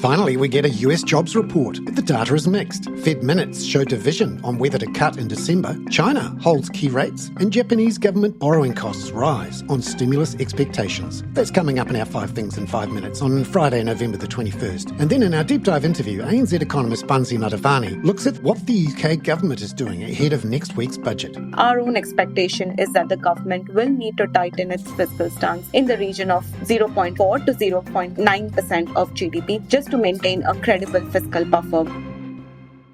Finally, we get a US jobs report, but the data is mixed. Fed minutes show division on whether to cut in December. China holds key rates, and Japanese government borrowing costs rise on stimulus expectations. That's coming up in our 5 Things in 5 Minutes on Friday, November the 21st. And then in our deep dive interview, ANZ Economist Bansi Madhavani looks at what the UK government is doing ahead of next week's budget. Our own expectation is that the government will need to tighten its fiscal stance in the region of 0.4 to 0.9% of GDP just to maintain a credible fiscal buffer.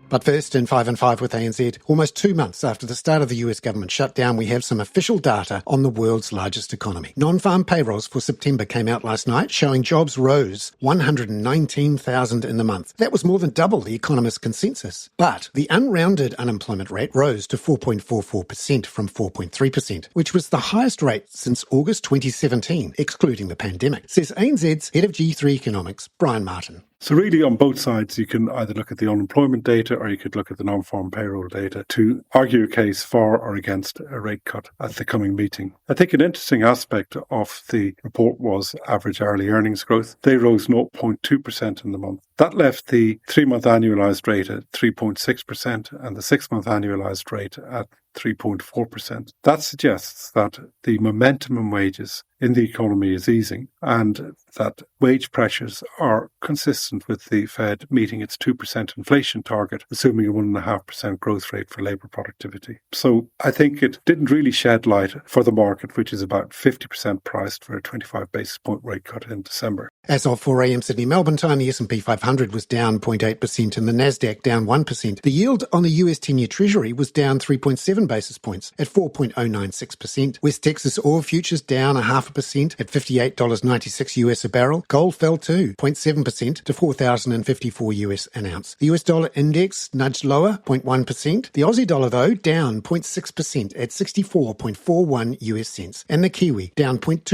But first, in 5 and 5 with ANZ, almost 2 months after the start of the US government shutdown, we have some official data on the world's largest economy. Non-farm payrolls for September came out last night, showing jobs rose 119,000 in the month. That was more than double the economist's consensus. But the unrounded unemployment rate rose to 4.44% from 4.3%, which was the highest rate since August 2017, excluding the pandemic, says ANZ's head of G3 economics, Brian Martin. So really on both sides, you can either look at the unemployment data or you could look at the non-farm payroll data to argue a case for or against a rate cut at the coming meeting. I think an interesting aspect of the report was average hourly earnings growth. They rose 0.2% in the month. That left the 3-month annualised rate at 3.6% and the 6-month annualised rate at 3.4%. That suggests that the momentum in wages in the economy is easing and that wage pressures are consistent with the Fed meeting its 2% inflation target, assuming a 1.5% growth rate for labour productivity. So I think it didn't really shed light for the market, which is about 50% priced for a 25 basis point rate cut in December. As of 4 a.m. Sydney Melbourne time, the S&P 500 was down 0.8% and the Nasdaq down 1%. The yield on the US 10-year Treasury was down 3.7 basis points at 4.096%. West Texas oil futures down 0.5% at $58.96 US a barrel. Gold fell 2.7% to $4,054 US an ounce. The US dollar index nudged lower 0.1%. The Aussie dollar, though, down 0.6% at 64.41 US cents. And the Kiwi down 0.2%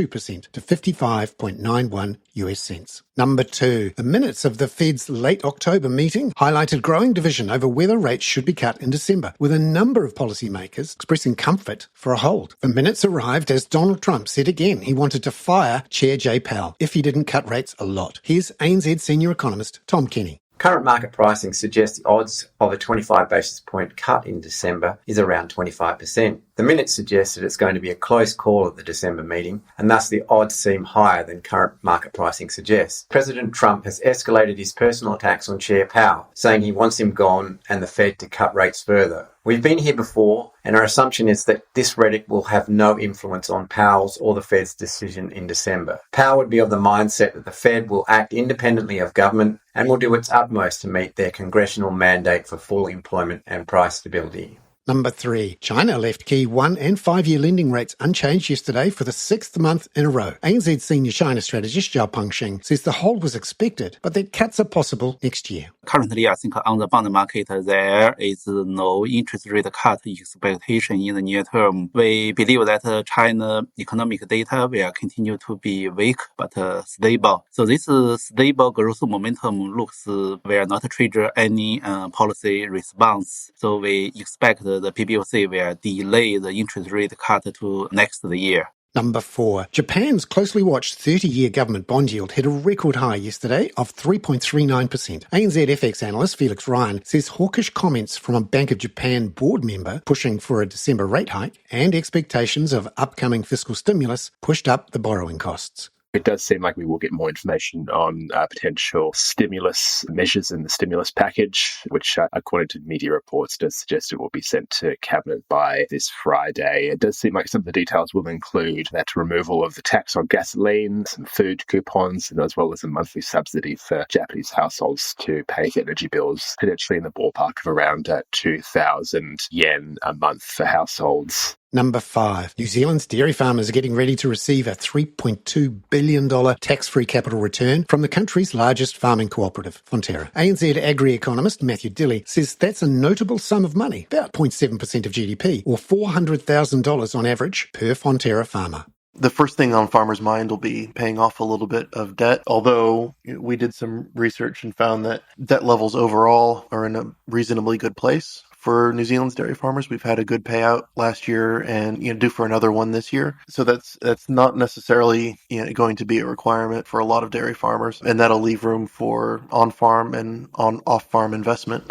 to 55.91 US cents. Number 2. The minutes of the Fed's late October meeting highlighted growing division over whether rates should be cut in December, with a number of policymakers expressing comfort for a hold. The minutes arrived as Donald Trump said again he wanted to fire Chair Jay Powell if he didn't cut rates a lot. Here's ANZ senior economist Tom Kenny. Current market pricing suggests the odds of a 25 basis point cut in December is around 25%. The minutes suggest that it's going to be a close call at the December meeting, and thus the odds seem higher than current market pricing suggests. President Trump has escalated his personal attacks on Chair Powell, saying he wants him gone and the Fed to cut rates further. We've been here before, and our assumption is that this rhetoric will have no influence on Powell's or the Fed's decision in December. Powell would be of the mindset that the Fed will act independently of government and will do its utmost to meet their congressional mandate for full employment and price stability. Number 3. China left key 1- and 5-year lending rates unchanged yesterday for the 6th month in a row. ANZ senior China strategist Zhao Pengxing says the hold was expected, but that cuts are possible next year. Currently, I think on the bond market, there is no interest rate cut expectation in the near term. We believe that China economic data will continue to be weak but stable. So this stable growth momentum looks will not trigger any policy response. So we expect the PBOC will delay the interest rate cut to next year. Number 4. Japan's closely watched 30-year government bond yield hit a record high yesterday of 3.39%. ANZ FX analyst Felix Ryan says hawkish comments from a Bank of Japan board member pushing for a December rate hike and expectations of upcoming fiscal stimulus pushed up the borrowing costs. It does seem like we will get more information on potential stimulus measures in the stimulus package, which, according to media reports, does suggest it will be sent to Cabinet by this Friday. It does seem like some of the details will include that removal of the tax on gasoline, some food coupons, and as well as a monthly subsidy for Japanese households to pay for energy bills, potentially in the ballpark of around 2,000 yen a month for households. Number 5. New Zealand's dairy farmers are getting ready to receive a $3.2 billion tax-free capital return from the country's largest farming cooperative, Fonterra. ANZ agri-economist Matthew Dilley says that's a notable sum of money, about 0.7% of GDP, or $400,000 on average per Fonterra farmer. The first thing on farmers' mind will be paying off a little bit of debt, although we did some research and found that debt levels overall are in a reasonably good place for New Zealand's dairy farmers. We've had a good payout last year and due for another one this year. So that's not necessarily going to be a requirement for a lot of dairy farmers, and that'll leave room for on-farm and off-farm investment.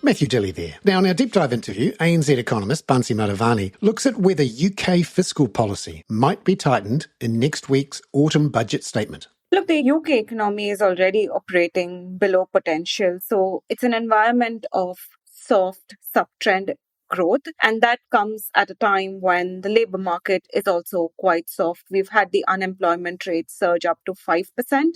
Matthew Dilley there. Now, in our deep dive interview, ANZ Economist Bansi Madhavani looks at whether UK fiscal policy might be tightened in next week's autumn budget statement. Look, the UK economy is already operating below potential. So it's an environment of soft subtrend growth. And that comes at a time when the labor market is also quite soft. We've had the unemployment rate surge up to 5%.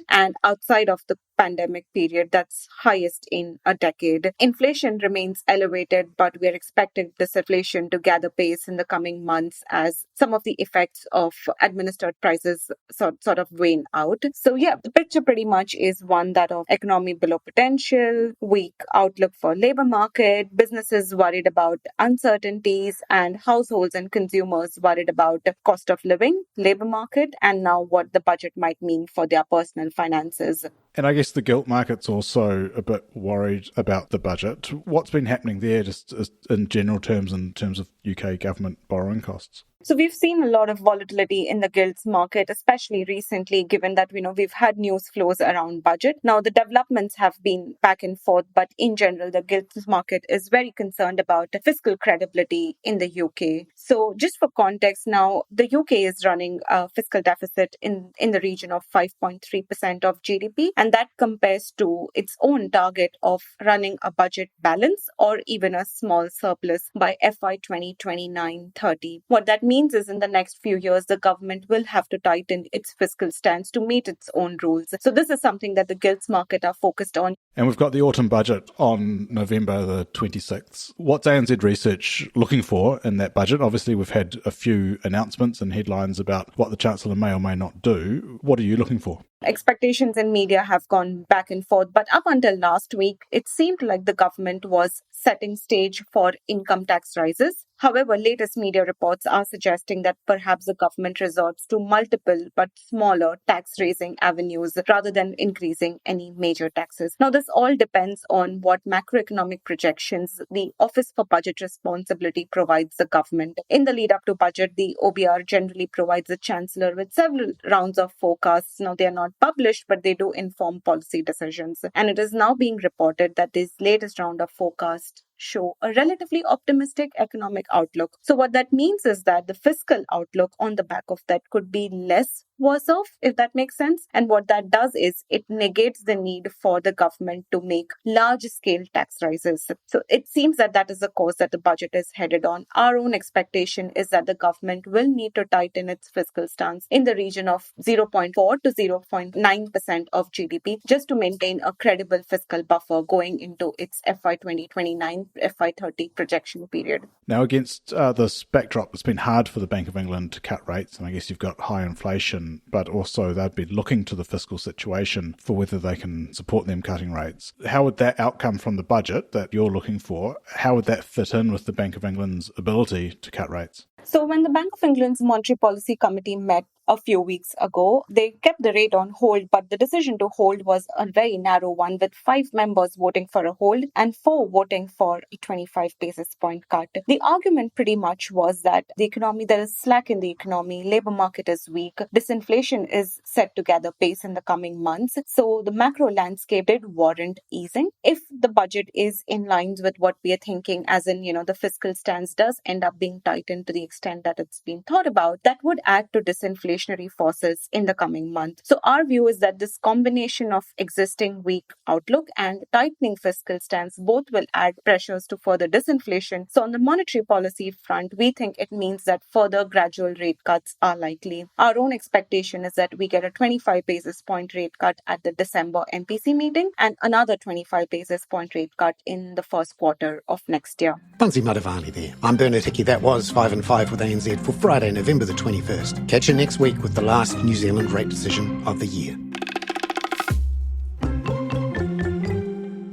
And outside of the pandemic period, that's highest in a decade. Inflation remains elevated, but we're expecting disinflation to gather pace in the coming months as some of the effects of administered prices sort of wane out. So yeah, the picture pretty much is one that of economy below potential, weak outlook for labor market, businesses worried about uncertainties, and households and consumers worried about the cost of living, labor market, and now what the budget might mean for their personal finances. And I guess the gilt market's also a bit worried about the budget. What's been happening there just in general terms, in terms of UK government borrowing costs? So we've seen a lot of volatility in the gilts market, especially recently, given that, we've had news flows around budget. Now, the developments have been back and forth, but in general, the gilts market is very concerned about fiscal credibility in the UK. So just for context now, the UK is running a fiscal deficit in the region of 5.3% of GDP, and that compares to its own target of running a budget balance or even a small surplus by FY 2029-30. What that means is in the next few years, the government will have to tighten its fiscal stance to meet its own rules. So this is something that the gilts market are focused on. And we've got the autumn budget on November the 26th. What's ANZ Research looking for in that budget? Obviously, we've had a few announcements and headlines about what the Chancellor may or may not do. What are you looking for? Expectations in media have gone back and forth, but up until last week, it seemed like the government was setting stage for income tax rises. However, latest media reports are suggesting that perhaps the government resorts to multiple but smaller tax-raising avenues rather than increasing any major taxes. Now, this all depends on what macroeconomic projections the Office for Budget Responsibility provides the government. In the lead up to budget, the OBR generally provides the Chancellor with several rounds of forecasts. Now, they are not published, but they do inform policy decisions. And it is now being reported that this latest round of forecasts show a relatively optimistic economic outlook. So what that means is that the fiscal outlook on the back of that could be less worse off, if that makes sense. And what that does is it negates the need for the government to make large-scale tax rises. So it seems that that is the course that the budget is headed on. Our own expectation is that the government will need to tighten its fiscal stance in the region of 0.4 to 0.9% of GDP just to maintain a credible fiscal buffer going into its FY 2029 FY30 projection period. Now, against this backdrop, it's been hard for the Bank of England to cut rates, and I guess you've got high inflation, but also they'd be looking to the fiscal situation for whether they can support them cutting rates. How would that outcome from the budget that you're looking for, how would that fit in with the Bank of England's ability to cut rates? So when the Bank of England's Monetary Policy Committee met a few weeks ago, they kept the rate on hold, but the decision to hold was a very narrow one, with 5 members voting for a hold and 4 voting for a 25 basis point cut. The argument pretty much was that there is slack in the economy, labor market is weak, disinflation is set to gather pace in the coming months. So the macro landscape did warrant easing. If the budget is in line with what we are thinking, as in, the fiscal stance does end up being tightened to the extent that it's been thought about, that would add to disinflationary forces in the coming month. So our view is that this combination of existing weak outlook and tightening fiscal stance both will add pressures to further disinflation. So on the monetary policy front, we think it means that further gradual rate cuts are likely. Our own expectation is that we get a 25 basis point rate cut at the December MPC meeting and another 25 basis point rate cut in the first quarter of next year. Bansi Madhavani there. I'm Bernard Hickey. That was 5 and 5 with ANZ for Friday, November the 21st. Catch you next week with the last New Zealand rate decision of the year.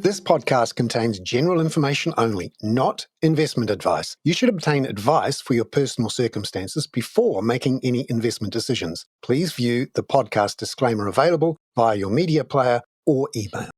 This podcast contains general information only, not investment advice. You should obtain advice for your personal circumstances before making any investment decisions. Please view the podcast disclaimer available via your media player or email.